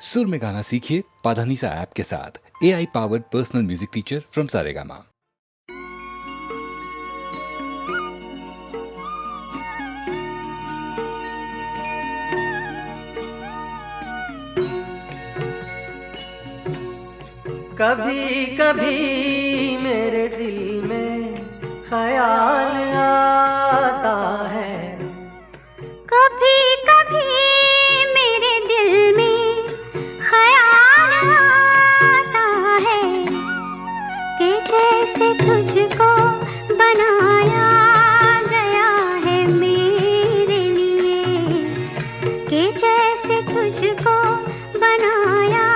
सुर में गाना सीखिए पाधानीसा ऐप के साथ। AI powered personal music teacher from Saregama. कभी कभी मेरे दिल में ख्याल आता है, कभी कभी मेरे दिल में ख्याल आता है कि जैसे तुझको बनाया गया है मेरे लिए, कि जैसे तुझको बनाया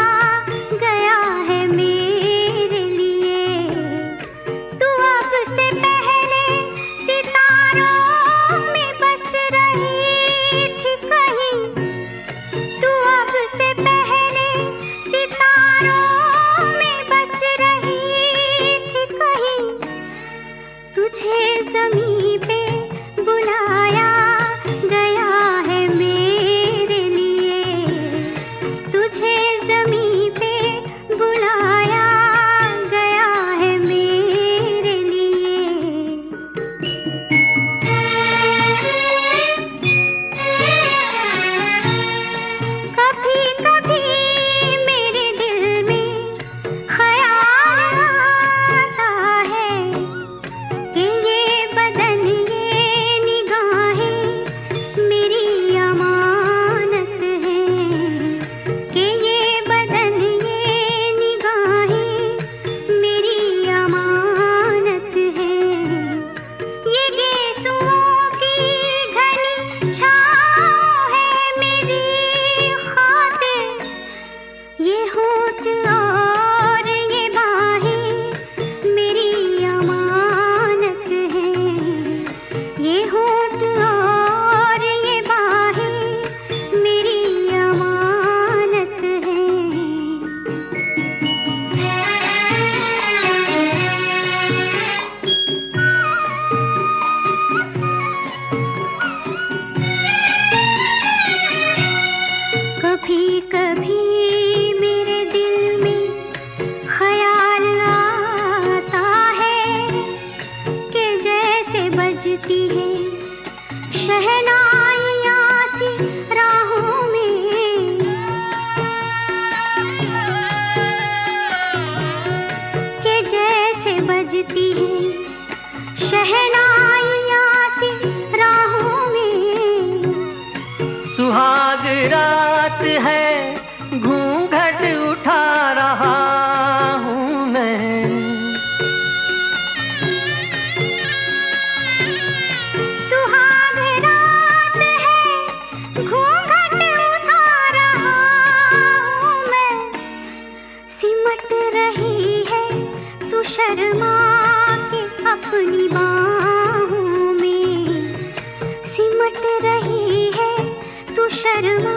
गया है मेरे लिए। तू अब से पहले सितारों में बस रही थी कहीं, तू अब से पहले सितारों में बस रही थी कहीं। तुझे ज़मीं पे बुलाया गया है मेरे लिए, तुझे ज़मीं पे बुलाया गया है मेरे लिए। कभी कभी मेरे दिल में ख्याल आता है कि ये बदन ये निगाहें मेरी अमानत है, कि ये बदन ये निगाहें मेरी अमानत है। ये गेसुओं की घनी छाँव है मेरी खातिर, ये होठ और ये बाहें मेरी अमानत है, ये होठ और ये बाहें मेरी अमानत है। कभी कभी मेरे दिल में ख्याल आता है कि जैसे बजती है शहनाइयाँ सी राहों में, कि जैसे बजती है शहनाइयाँ सी राहों में। सुहाग रात है, घूंघट उठा रहा हूँ मैं। सुहाग रात है, घूंघट उठा रहा हूँ मैं। सिमट रही है तू शर्मा के अपनी बाहों में, सिमट रही है तू शर्मा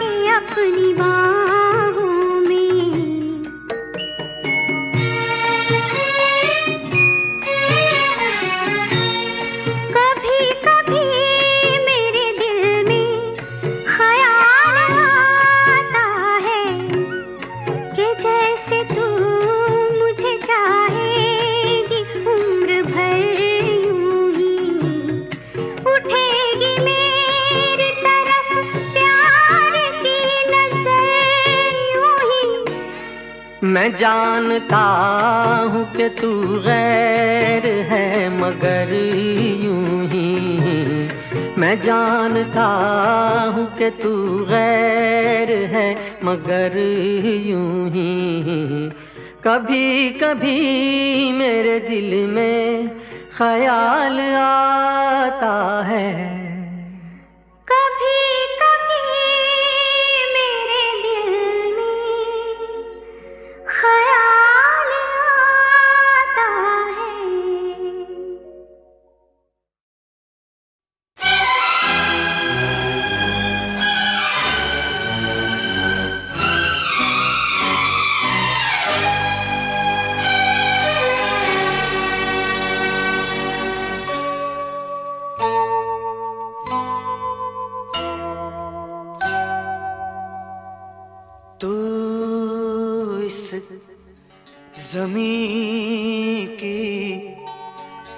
के अपनी बाहों में। कभी कभी मेरे दिल में ख्याल आता है कि जैसे तू मुझे चाहेगी उम्र भर यूं ही, उठेगी मेरी तरफ प्यार की नजर यूं ही। मैं जानता हूँ कि तू गैर है मगर यूं ही, मैं जानता हूँ कि तू गैर है मगर यूं ही। कभी कभी मेरे दिल में ख्याल आता है, कभी कभी मेरे दिल में ख्याल आता है। तू इस जमीन की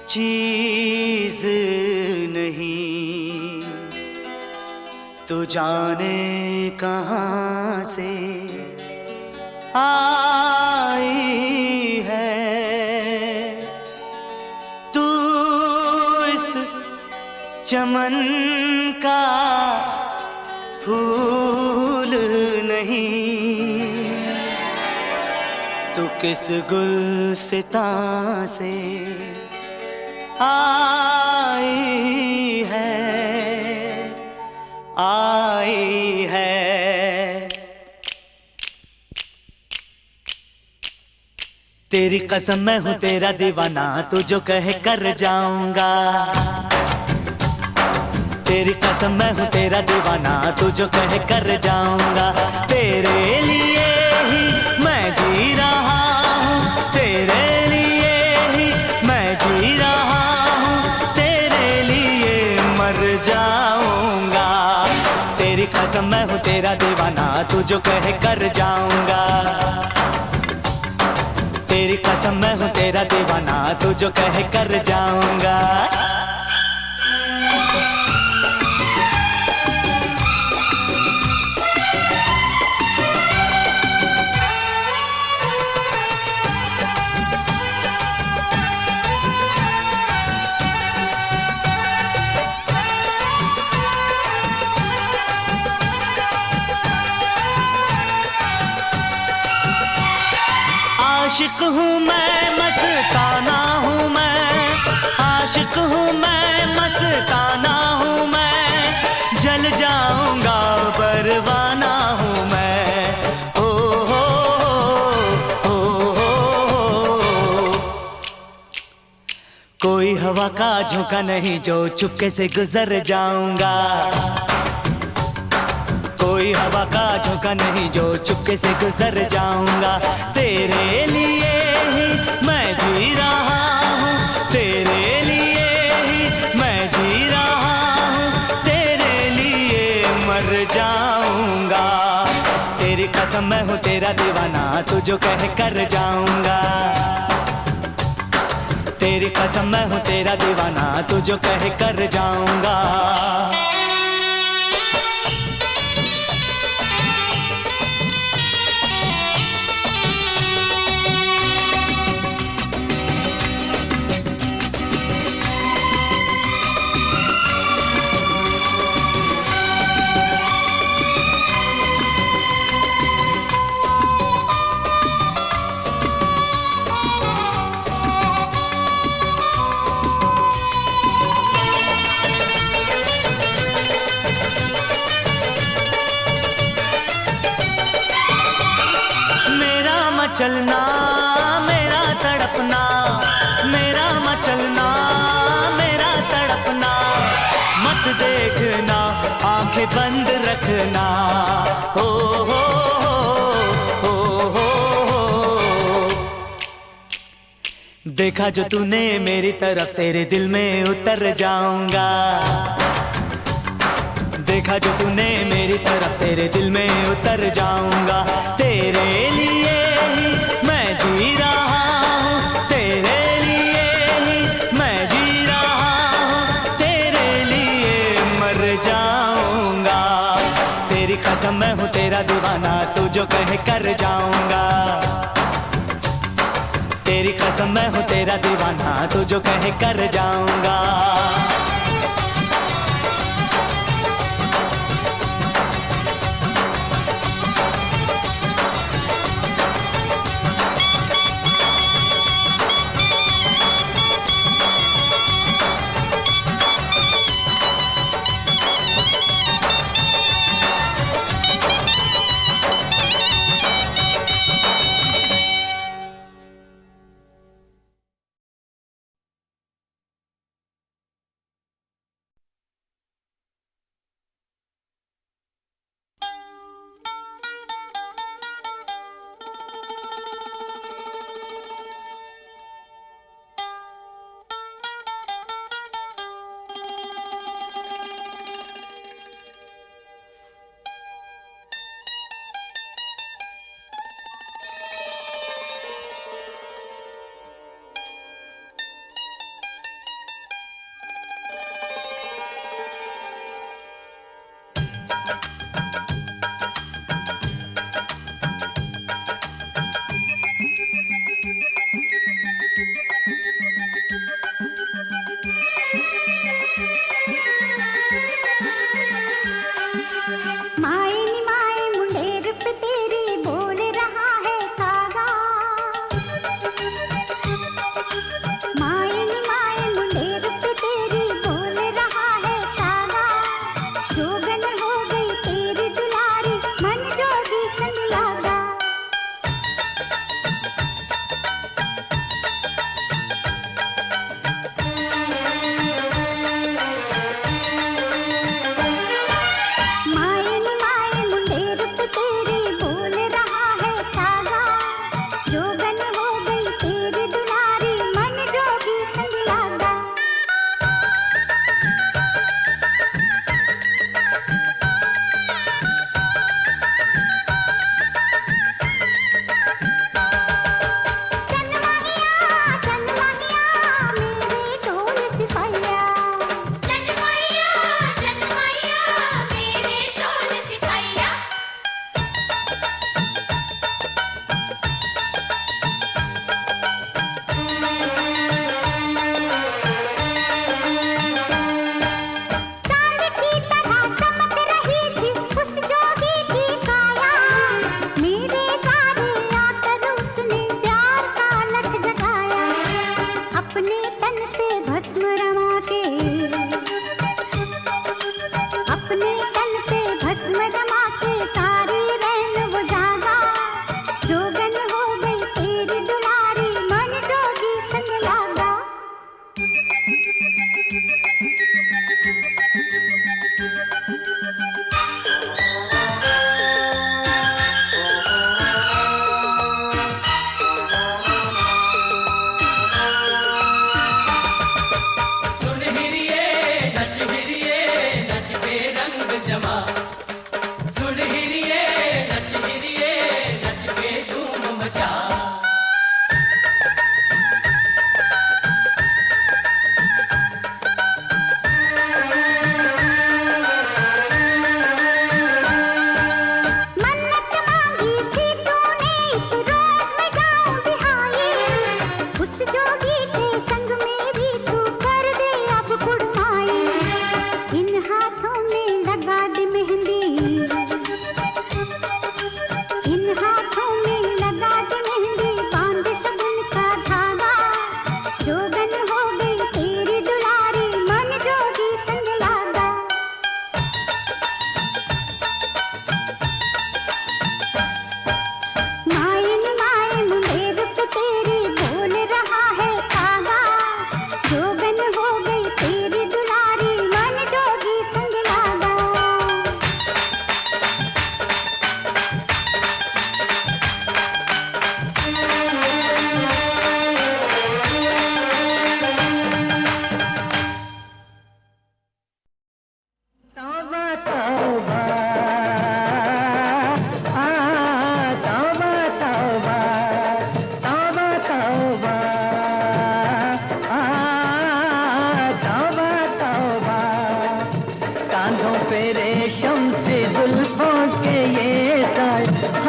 चीज नहीं, तू जाने कहां से आई है। तू इस चमन का फूल नहीं, तू किस गुलसिता से आई है, आई है। तेरी कसम मैं हूँ तेरा दीवाना, तू जो कहे कर जाऊंगा। तेरी कसम मैं हूँ तेरा दीवाना, तू जो कहे कर जाऊंगा। तेरे लिए ही मैं जी रहा हूँ, तेरे लिए ही मैं जी रहा हूँ, तेरे लिए मर जाऊंगा। तेरी कसम मैं हूँ तेरा दीवाना, तू जो कहे कर जाऊंगा। तेरी कसम मैं हूँ तेरा दीवाना, तू जो कहे कर जाऊंगा। आशिक हूँ मैं, मस्ताना हूँ मैं, आशिक हूँ मैं, मस्ताना हूँ मैं, जल जाऊंगा परवाना हूँ मैं। हो हो हो हो। कोई हवा का झोंका नहीं जो चुपके से गुजर जाऊंगा। कोई हवा का झोंका नहीं जो चुपके से गुजर जाऊंगा। तेरे लिए ही मैं जी रहा हूँ, तेरे लिए ही मैं जी रहा हूँ, तेरे लिए मर जाऊंगा। तेरी कसम मैं हूँ तेरा दीवाना, तू जो कहे कर जाऊंगा। तेरी कसम मैं हूँ तेरा दीवाना, तू जो कहे कर जाऊंगा। मचलना मेरा तड़पना, मेरा मचलना मेरा तड़पना, मत देखना आंखें बंद रखना। हो हो हो हो हो। देखा जो तूने मेरी तरफ, तेरे दिल में उतर जाऊंगा। देखा जो तूने मेरी तरफ, तेरे दिल में उतर जाऊंगा। तेरे लिए ही मैं जी रहा हूँ, तेरे लिए ही मैं जी रहा हूँ, तेरे लिए मर जाऊंगा। तेरी कसम मैं हूँ तेरा दीवाना, तू जो कहे कर जाऊंगा। तेरी कसम मैं हूँ तेरा दीवाना, तू जो कहे कर जाऊंगा।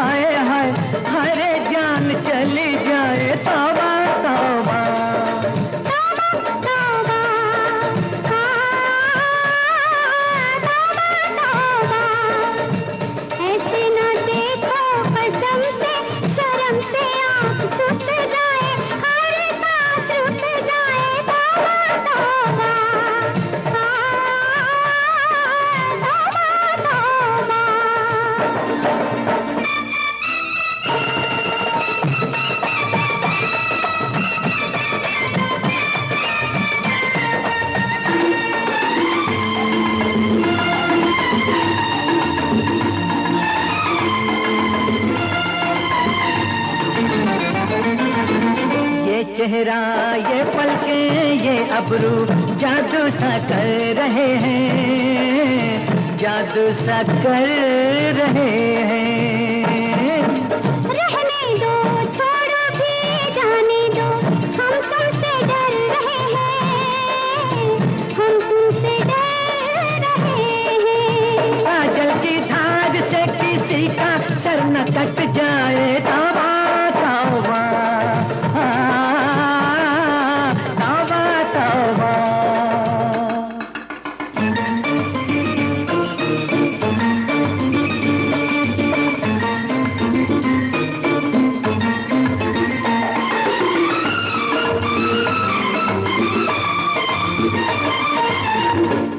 हाय हाय हरे जान चली जाए तौबा तौबा ऐसे न देखो कसम से शर्म से आँख छूट जाए हर सांस रुक जाए तौबा तौबा चेहरा ये पलकें ये अबरू जादू सा कर रहे हैं जादू सा कर रहे हैं रहने दो छोड़ो भी जाने दो हम तुमसे डर रहे हैं हम तुमसे डर रहे हैं काजल की धार से किसी का सर न कट जाए तौबा तौबा तौबा तौबा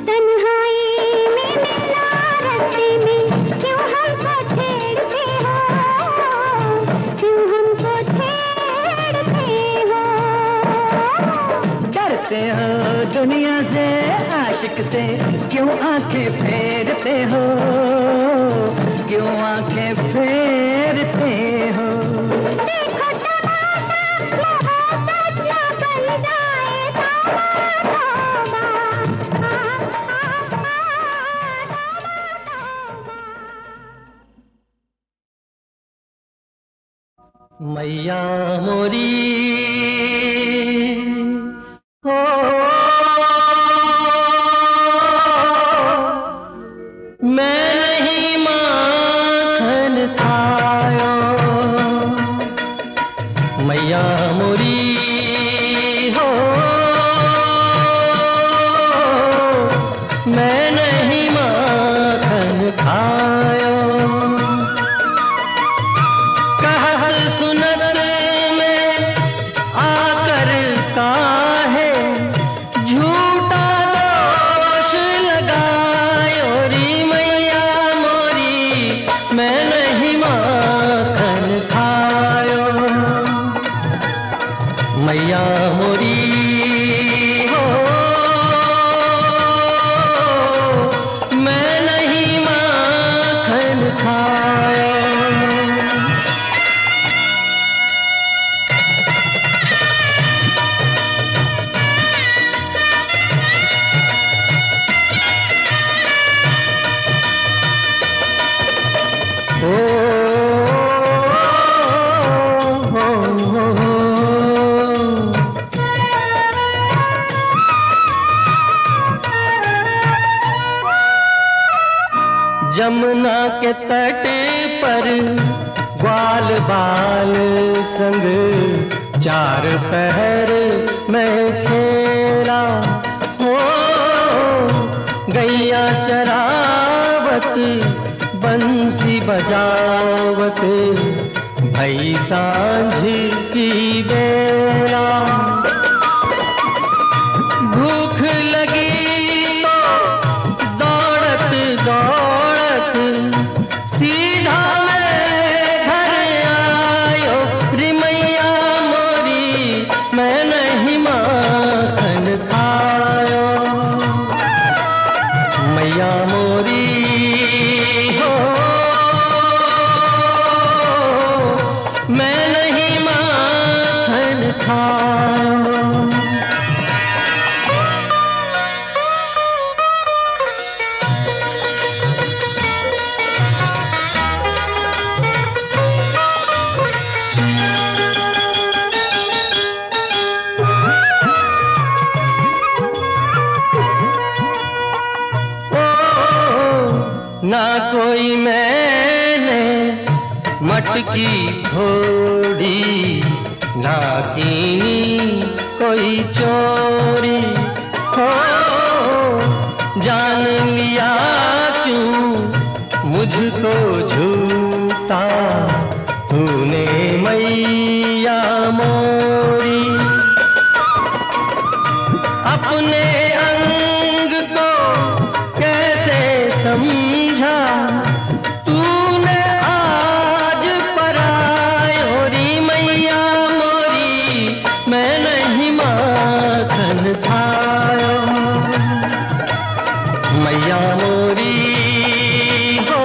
तन्हाई में मिला रास्ते में क्यों हमको छेड़ते हो क्यों हमको छेड़ते हो डरते हो दुनिया से आशिक से क्यों आंखें फेरते हो क्यों आंखें फेरते हो देखो तमाशा मोहब्बत न बन जाए तौबा तौबा मैया मोरी हो मैं नहीं माखन खायो मैया मोरी हो मैं नहीं माखन खायो कहल सुनत में आकर काहे झूठा दोष लगायो री मैया मोरी मैं नहीं माखन खायो मैया मोरी हो मैं नहीं माखन खायो जमुना के तट पर ग्वाल बाल संग चार पहर मैं खेला हो गैया चरावत बंसी बजावत भई सांझ की बेला भूख लगी तो दौड़त दौड़त सीधा मैं घर आयो रे मैया मोरी मैं नहीं माखन खायो मैया मोरी हो मैं नहीं माखन खायो ना कोई मैंने मटकी घोड़ी ना कीनी कोई चोरी हो, जान लिया क्यों मुझको झूठा तूने मैया मोरी। अपने अंग को कैसे समझा तूने आज परायोरी मैया मोरी, मैं नहीं माखन खायो मैया मोरी हो,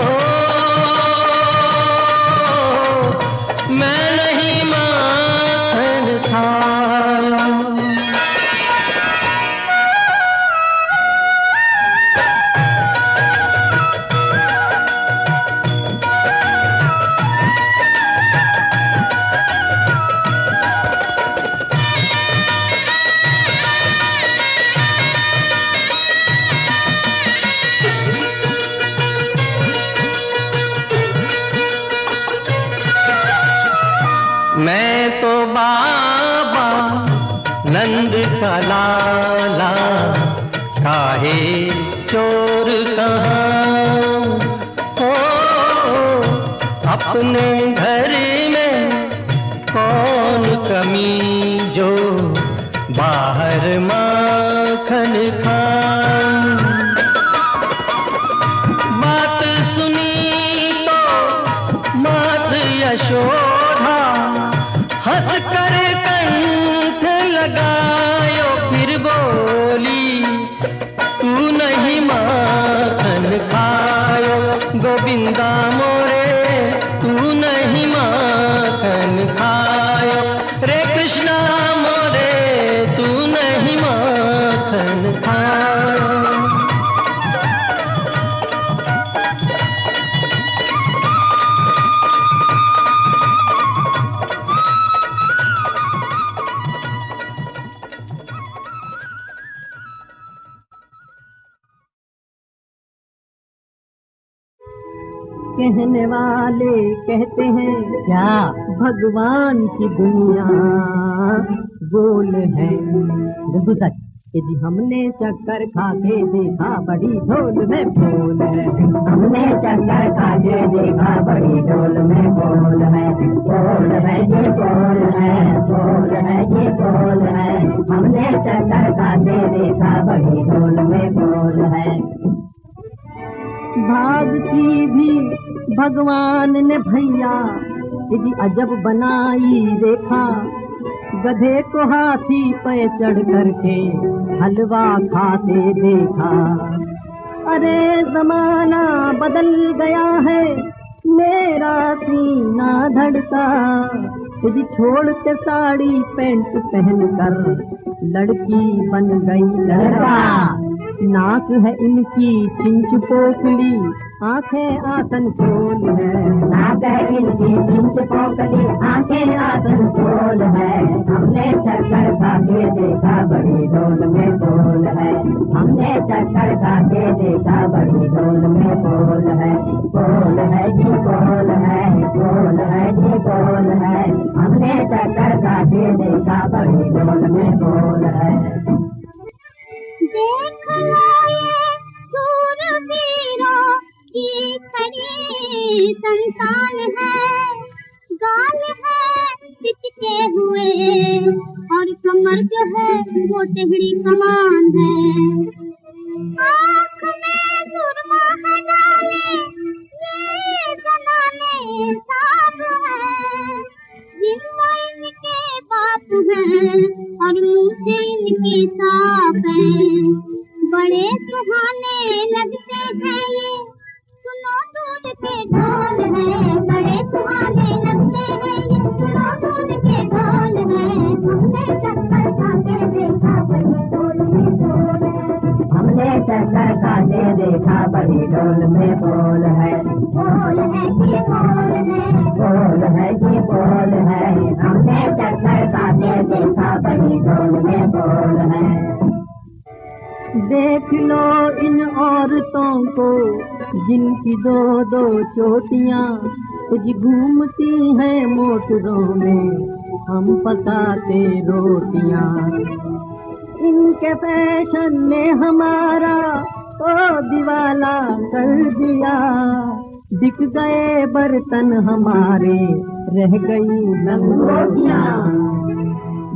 मैं नहीं माखन खायो। मैं तो बाबा नंद का लाला, काहे चोर कहाँ हो, अपने घर में कौन कमी जो बाहर माखन खाऊं। बात सुनी तो मात यशोदा हंस कर कंठ लगायो, फिर बोली तू नहीं माखन खायो गोविंदा मोरे, तू नहीं माखन खायो रे कृष्णा मोरे, तू नहीं माखन खायो। कहने वाले कहते हैं क्या भगवान की दुनिया गोल है, बिल्कुल सच कि जी हमने चक्कर खा के देखा बड़ी ढोल में बोल है, हमने चक्कर खा के देखा बड़ी ढोल में बोल है, बोल है ये बोल है, बोल है ये बोल है, हमने चक्कर खा के देखा बड़ी ढोल में बोल है। भाग की भी भगवान ने भैया जी अजब बनाई देखा, गधे को हाथी पे चढ़ करके हलवा खाते देखा। अरे जमाना बदल गया है मेरा सीना धड़का, जी छोड़ के साड़ी पैंट पहनकर लड़की बन गई लड़का। नाक है इनकी चिंच पोकली, आंखें आसन खोल है, नाक है इनकी चिंच पोकली, आंखें आसन खोल है, हमने चक्कर खा के देखा बड़ी ढोल में बोल है, हमने चक्कर खा के देखा बड़ी ढोल में बोल है, बोल है जी बोल है, बोल है जी बोल है, हमने चक्कर खा के देखा बड़ी ढोल में बोल है। देख लो ये शूरवीरों की खड़ी संतान है, गाल है पिचके हुए और कमर जो है वो टेढ़ी कमान है, आँख में सुरमा है डाले ये जनाने साफ है, जिंदा इनके बाप हैं और मुँह इनकी साफ है, बड़े सुहाने लगते हैं ये सुनो दूध के ढोल है, बड़े सुहाने लगते हैं ये सुनो दूध के ढोल है, हमने चक्कर खा के देखा बड़ी ढोल में बोल है, हमने चक्कर खा के देखा बड़ी ढोल में बोल है, बोल है कि बोल है, बोल है कि बोल है, हमने चक्कर खा के देखा बड़ी ढोल में बोल है। देख लो इन औरतों को जिनकी दो दो चोटियां, जी घूमती हैं मोटरों में हम पकाते रोटियां। इनके फैशन ने हमारा तो दीवाला कर दिया। बिक गए बर्तन हमारे रह गई लंगोटियां।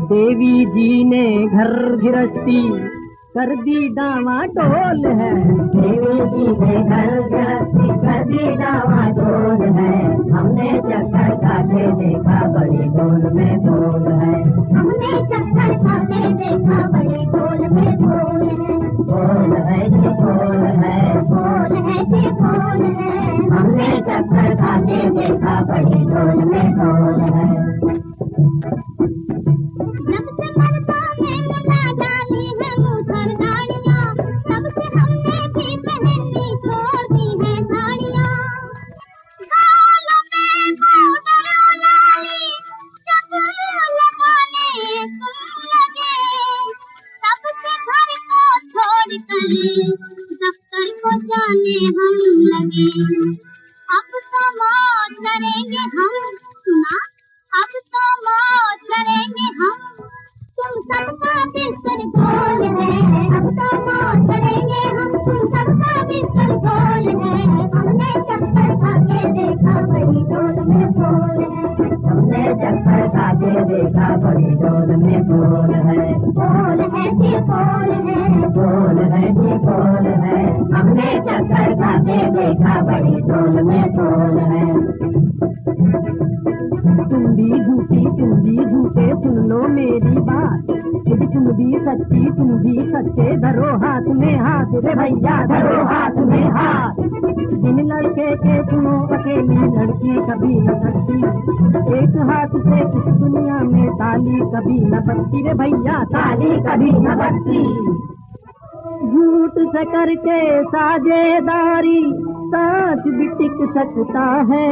देवी जी ने घर गृहस्थी कर दी डामाडोल है। देवी जी ने घर गृहस्थी कर दी डामाडोल है। हमने चक्कर खाते देखा बड़ी ढोल में बोल है। हमने चक्कर खाते देखा बड़ी ढोल में बोल है। बोल है जी बोल है, बोल है जी बोल है। हमने चक्कर खाते देखा बड़ी ढोल में बोल है। जब से मर्दों ने मुड़ा डाली है मुँहर दाढ़ियाँ, तब से हमने भी पहननी छोड़ दी है साड़ियाँ। गालों पे पाउडर लाली जब लगाने तुम लगे, तब से घर को छोड़कर दफ्तर को जाने हम लगे। अब तो मौत करेंगे हम, सुना? अब तो मौत करेंगे हम, तुम सबका बिस्तर गोल है। अब तो मौत करेंगे हम, तुम सबका बिस्तर गोल है। हमने चक्कर खाके देखा बड़ी ढोल में बोल है। हमने चक्कर खाते देखा बड़ी ढोल में बोल है। बोल है जी बोल है। बोल है जी बोल है। हमने चक्कर खाते देखा बड़ी ढोल में बोल है। तुम भी झूठे सुन लो मेरी बात। यदि तुम भी सच्ची तुम भी सच्चे, धरो हाथ में हाथ रे भैया, धरो हाथ में हाथ। जिन लड़के के सुनो अकेली लड़की कभी न सकती। एक हाथ से इस दुनिया में ताली कभी न बजती रे भैया, ताली कभी न बजती। झूठ से करके साझेदारी सच भी टिक सकता है।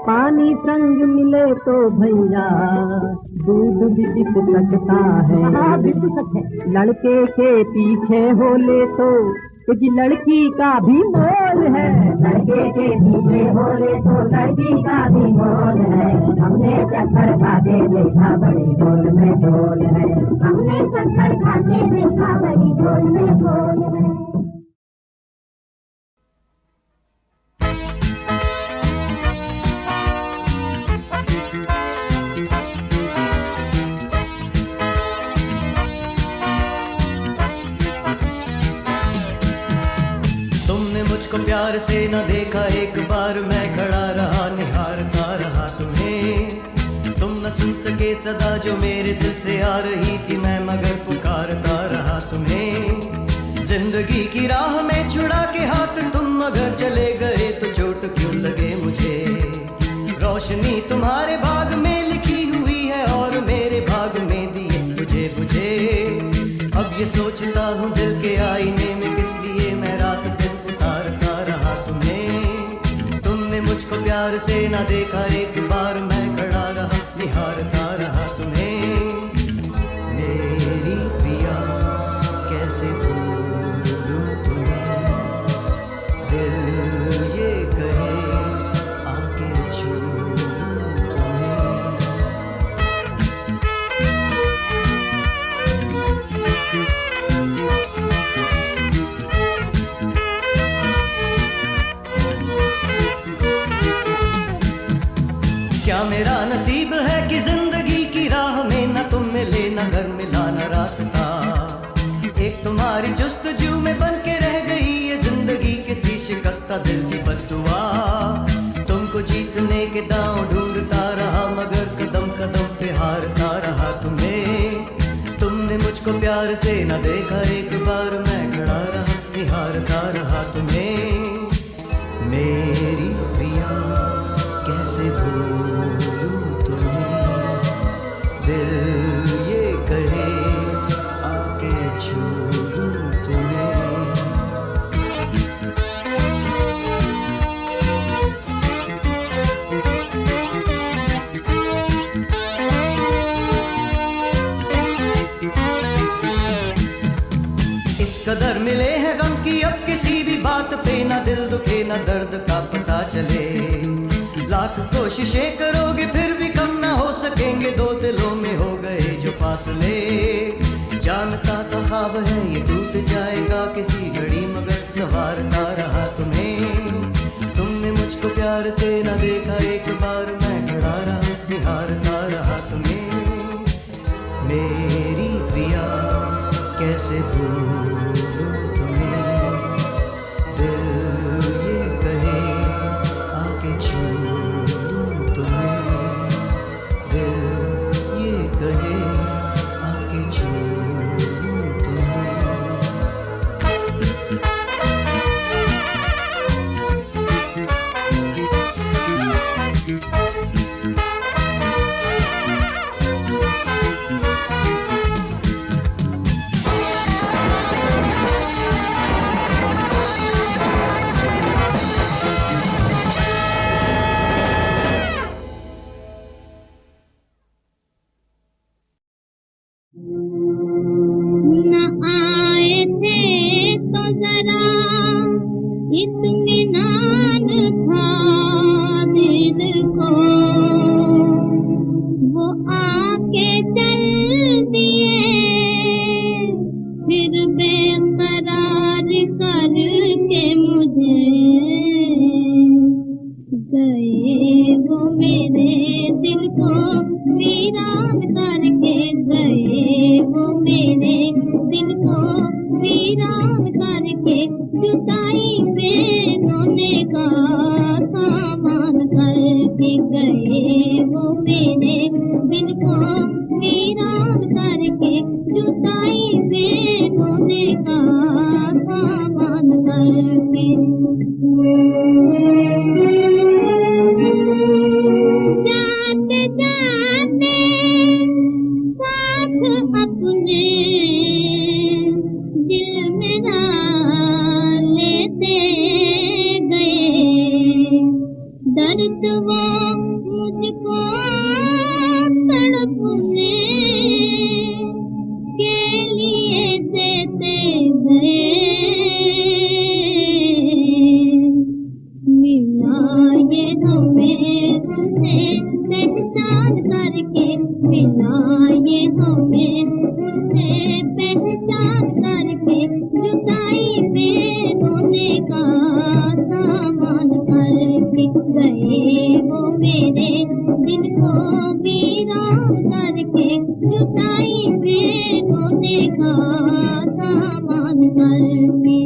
पानी संग मिले तो भैया दूध भी बिक सकता है। हाँ बिल्कुल सच है। लड़के के पीछे हो ले तो जी लड़की का भी मोल है। लड़के के पीछे हो ले तो लड़की का भी मोल है। हमने चक्कर खाते देखा बड़ी ढोल में बोल है। हमने चक्कर खाके देखा बड़ी ढोल में बोल है। मुझको प्यार से न देखा एक बार, मैं खड़ा रहा निहारता रहा तुम्हें। तुम न सुन सके सदा जो मेरे दिल से आ रही थी, मैं मगर पुकारता रहा तुम्हें। जिंदगी की राह में छुड़ा के हाथ तुम अगर चले गए तो चोट क्यों लगे मुझे। रोशनी तुम्हारे भाग में लिखी हुई है और मेरे भाग में दिए तुझे बुझे। अब ये सोचता हूँ दिल के आईने में किस लिए मैं रात दिन उतारता रहा तुम्हें। तुमने मुझको प्यार से ना देखा एक बार, मैं खड़ा रहा निहारता रहा तुम्हें। मेरी प्रिया कैसे भूलूं तुम्हें, दिल ये कहे आके छू लूं तुम्हें। क्या मेरा नसीब है कि जिंदगी की राह में न तुम मिले न घर मिला न रास्ता। एक तुम्हारी जुस्तजू में बन के रह गई ये जिंदगी किसी शिकस्ता दिल की बद्दुआ। तुमको जीतने के दांव ढूंढता रहा मगर कदम कदम पे हारता रहा तुम्हें। तुमने मुझको प्यार से न देखा एक बार, मैं खड़ा रहा निहारता रहा तुम्हें। मेरी प्रिया कैसे भूलूं तुम्हें, दिल ये कहे आके छू लूं तुम्हें। इस कदर मिले हैं गम की अब किसी भी बात पे ना दिल दुखे ना दर्द का पता चले। लाख कोशिशें करोगे फिर भी कम ना हो सकेंगे, दो दिलों में हो गए जो फासले। जानता था ख्वाब है ये टूट जाएगा किसी घड़ी, मगर संवारता रहा तुम्हें। तुमने मुझको प्यार से न देखा एक बार, मैं खड़ा रहा निहारता रहा तुम्हें। मेरी प्रिया कैसे भूलूं तुम्हें, दिल ये कहे आके छू लूं तुम्हें, दिल ये कहे आके छू लूं तुम्हें। न आए थे तो जरा इत्मीनान था दिल को, वो आके चल दिए फिर बेकरार करके मुझे। गए वो मेरे दिल को वीरान करके, गए वो मेरे दिल को वीरान करके, जुदाई में रोने का सामान करके। गए वो मेरे दिल को वीरान करके, जुदाई में रोने का सामान करके। जाते जाते साथ अपने दिल मेरा लेते गए, दर्द वो मुझको तड़पने के लिए देते गए। मिला ये हमें उनसे पहचान करके, मिला ये हमें उनसे पहचान करके, जुदाई में रोने का सामान करके। गए वो मेरे दिल को वीरान करके, जुदाई में रोने का सामान करके।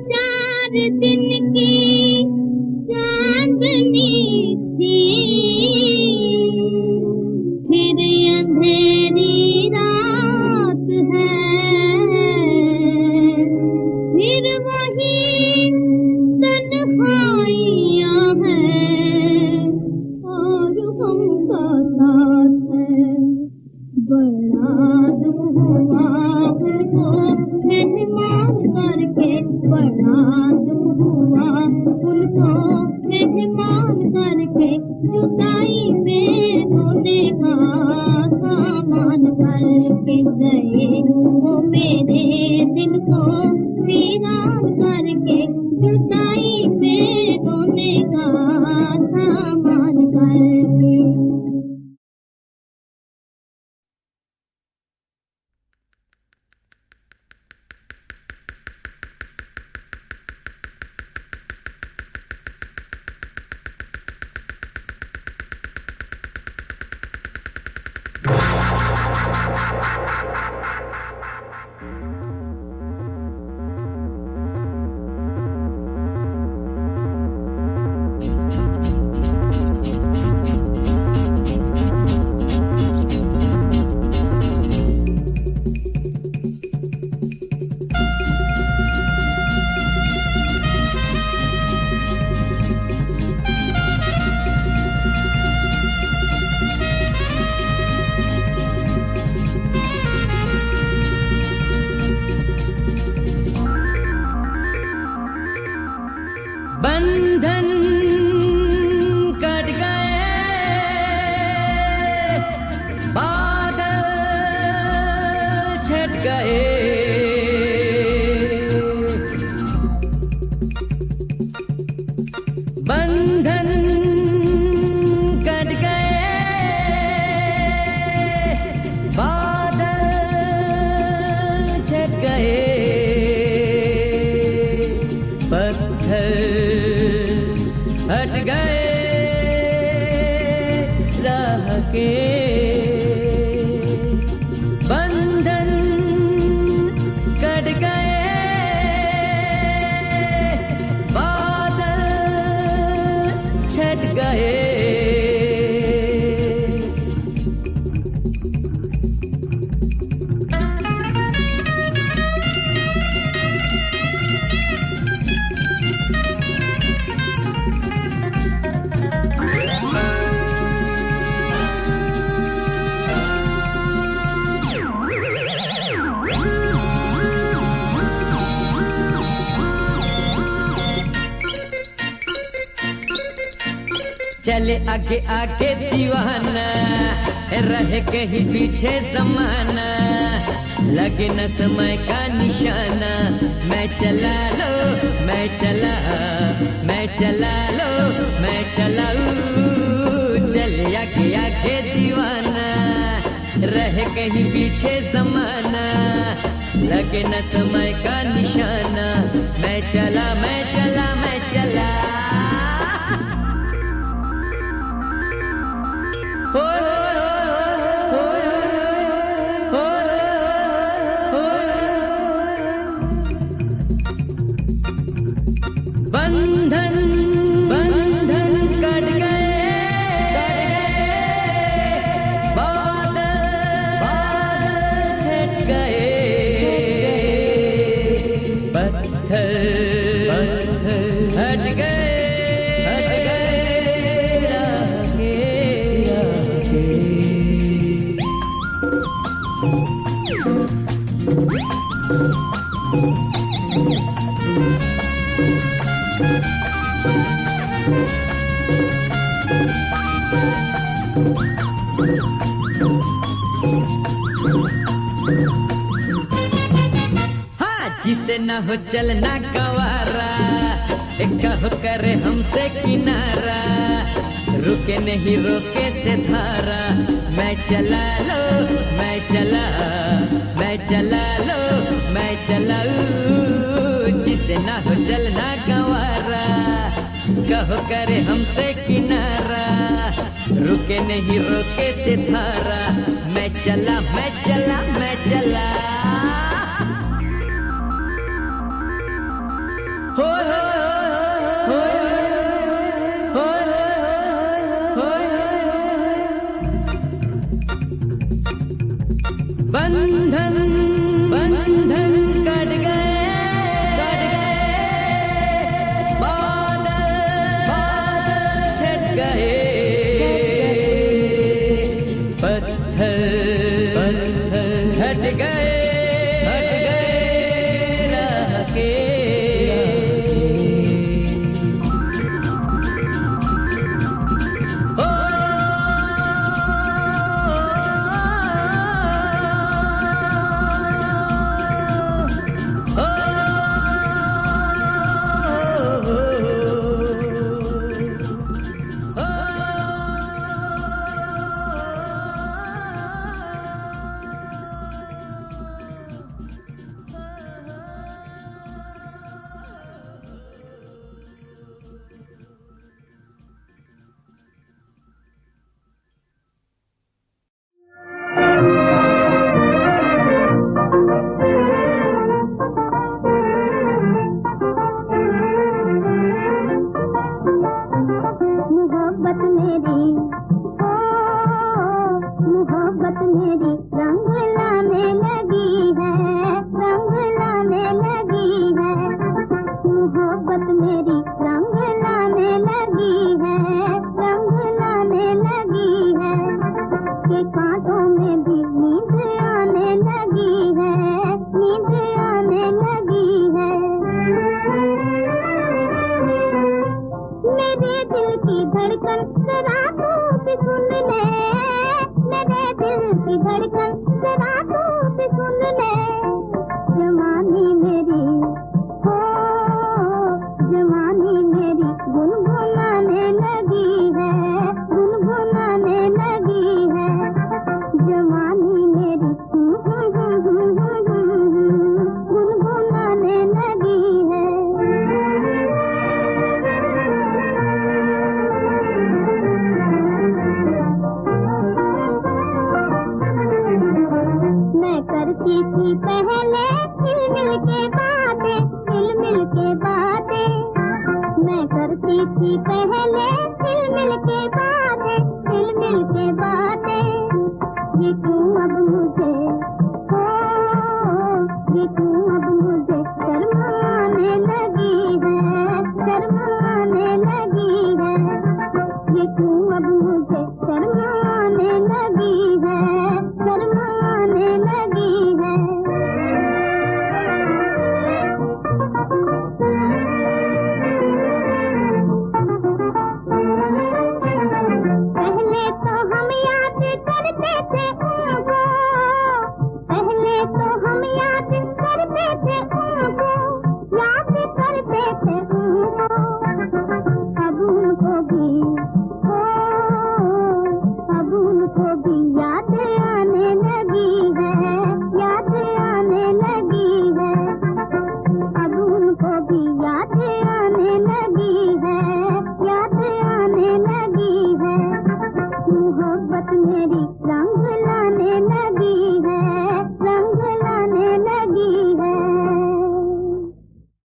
चार दिन की चांदनी थी फिर अंधेरी रात है, फिर वही तन्हाइयाँ हैं और हमका साथ है। बड़ा दुख हुआ उनको मेहमान करके, बड़ा दुख हुआ उनको मेहमान करके, जुदाई में रोने का सामान करके। गए वो मेरे दिल को वीरान करके, जुदाई में रोने का सामान करके। बंधन कट गए, बादल छट गए, पत्थर हट गए राह के, बंधन कट गए, बादल छट गए। चले आगे आगे दीवाना, रहे कहीं पीछे जमाना, लगे न समय का निशाना। मैं चला लो, मैं चला, मैं चला लो, मैं चलाऊं। चले आगे आगे दीवाना, रहे कहीं पीछे जमाना, लगे न समय का निशाना। मैं चला, मैं चला, मैं चला। बंधन बंधन कट गए, बादल बादल छट गए, पत्थर पत्थर हट गए, हट गए राह के। हाँ, जिसे ना हो चलना गवारा, कहो करे हमसे किनारा, रुके नहीं रोके से धारा। मैं चला लो, मैं चला, मैं चला लो, मैं चलाऊं। जिसे ना हो चलना गवारा, कहो करे हमसे किनारा, रुके नहीं रोके से धारा। मैं चला, मैं चला, मैं चला। हो बंधन बंधन कट गए, बादल बादल छट गए, पत्थर पत्थर हट गए, हट गए राह के। धड़कन